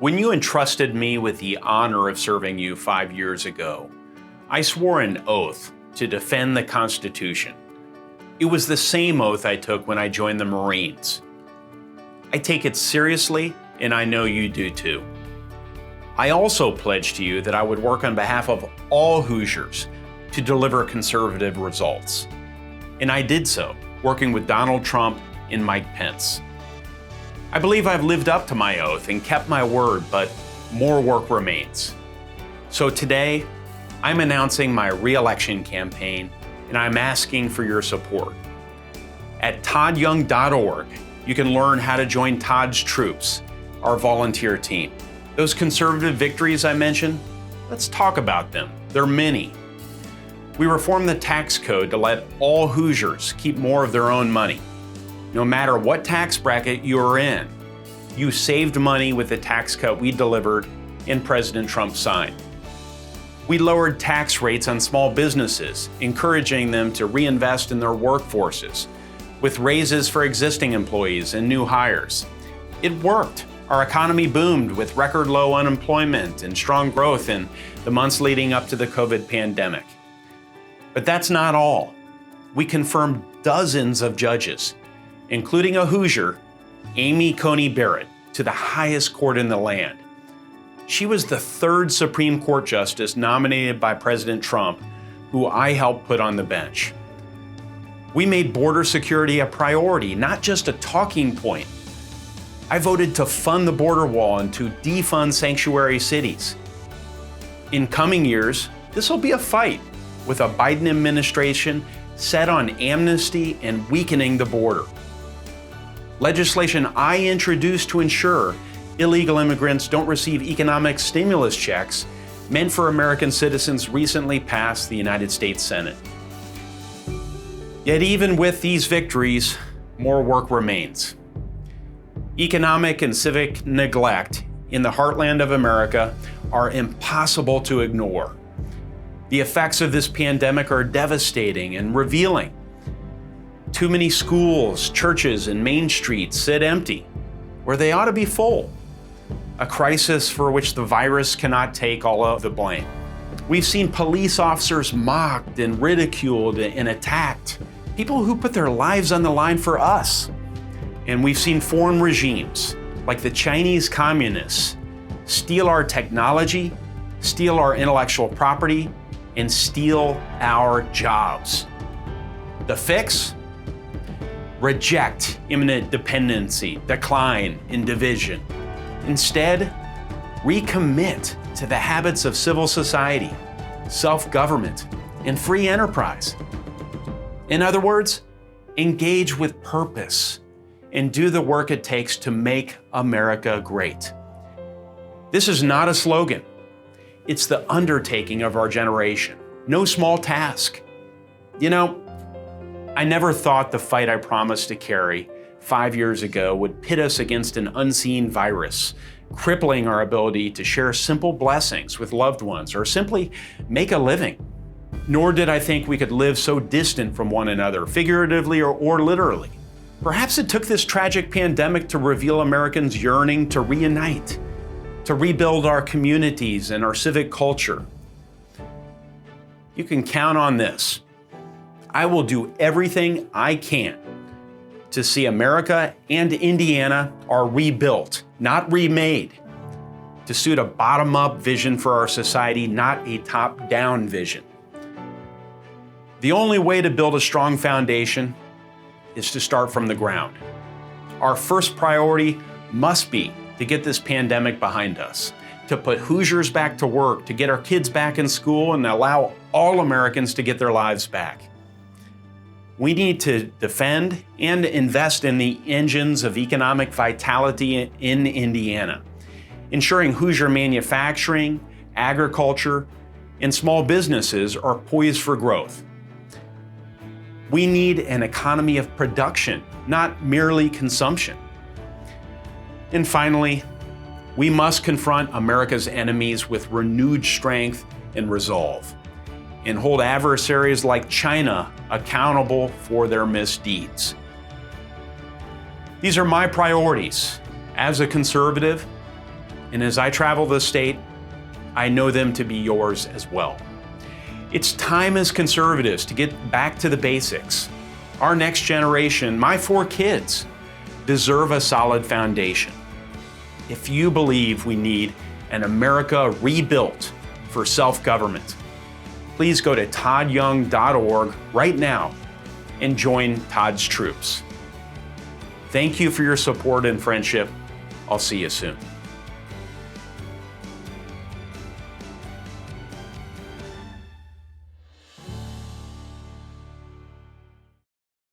When you entrusted me with the honor of serving you 5 years ago, I swore an oath to defend the Constitution. It was the same oath I took when I joined the Marines. I take it seriously, and I know you do too. I also pledged to you that I would work on behalf of all Hoosiers to deliver conservative results. And I did so, working with Donald Trump and Mike Pence. I believe I've lived up to my oath and kept my word, but more work remains. So today, I'm announcing my re-election campaign, and I'm asking for your support. At toddyoung.org, you can learn how to join Todd's troops, our volunteer team. Those conservative victories I mentioned, let's talk about them. There are many. We reformed the tax code to let all Hoosiers keep more of their own money. No matter what tax bracket you're in, you saved money with the tax cut we delivered and President Trump signed. We lowered tax rates on small businesses, encouraging them to reinvest in their workforces, with raises for existing employees and new hires. It worked. Our economy boomed with record low unemployment and strong growth in the months leading up to the COVID pandemic. But that's not all. We confirmed dozens of judges, including a Hoosier, Amy Coney Barrett, to the highest court in the land. She was the third Supreme Court justice nominated by President Trump, who I helped put on the bench. We made border security a priority, not just a talking point. I voted to fund the border wall and to defund sanctuary cities. In coming years, this will be a fight with a Biden administration set on amnesty and weakening the border. Legislation I introduced to ensure illegal immigrants don't receive economic stimulus checks meant for American citizens recently passed the United States Senate. Yet even with these victories, more work remains. Economic and civic neglect in the heartland of America are impossible to ignore. The effects of this pandemic are devastating and revealing. Too many schools, churches, and main streets sit empty, where they ought to be full. A crisis for which the virus cannot take all of the blame. We've seen police officers mocked and ridiculed and attacked, people who put their lives on the line for us. And we've seen foreign regimes, like the Chinese communists, steal our technology, steal our intellectual property, and steal our jobs. The fix? Reject imminent dependency, decline, and division. Instead, recommit to the habits of civil society, self-government, and free enterprise. In other words, engage with purpose and do the work it takes to make America great. This is not a slogan. It's the undertaking of our generation. No small task. You know, I never thought the fight I promised to carry 5 years ago would pit us against an unseen virus, crippling our ability to share simple blessings with loved ones or simply make a living. Nor did I think we could live so distant from one another, figuratively or literally. Perhaps it took this tragic pandemic to reveal Americans' yearning to reunite, to rebuild our communities and our civic culture. You can count on this. I will do everything I can to see America and Indiana are rebuilt, not remade, to suit a bottom-up vision for our society, not a top-down vision. The only way to build a strong foundation is to start from the ground. Our first priority must be to get this pandemic behind us, to put Hoosiers back to work, to get our kids back in school, and allow all Americans to get their lives back. We need to defend and invest in the engines of economic vitality in Indiana, ensuring Hoosier manufacturing, agriculture, and small businesses are poised for growth. We need an economy of production, not merely consumption. And finally, we must confront America's enemies with renewed strength and resolve, and hold adversaries like China accountable for their misdeeds. These are my priorities as a conservative And as I travel the state, I know them to be yours as well. It's time as conservatives to get back to the basics. Our next generation, my 4 kids, deserve a solid foundation. If you believe we need an America rebuilt for self-government, please go to toddyoung.org right now and join Todd's troops. Thank you for your support and friendship. I'll see you soon.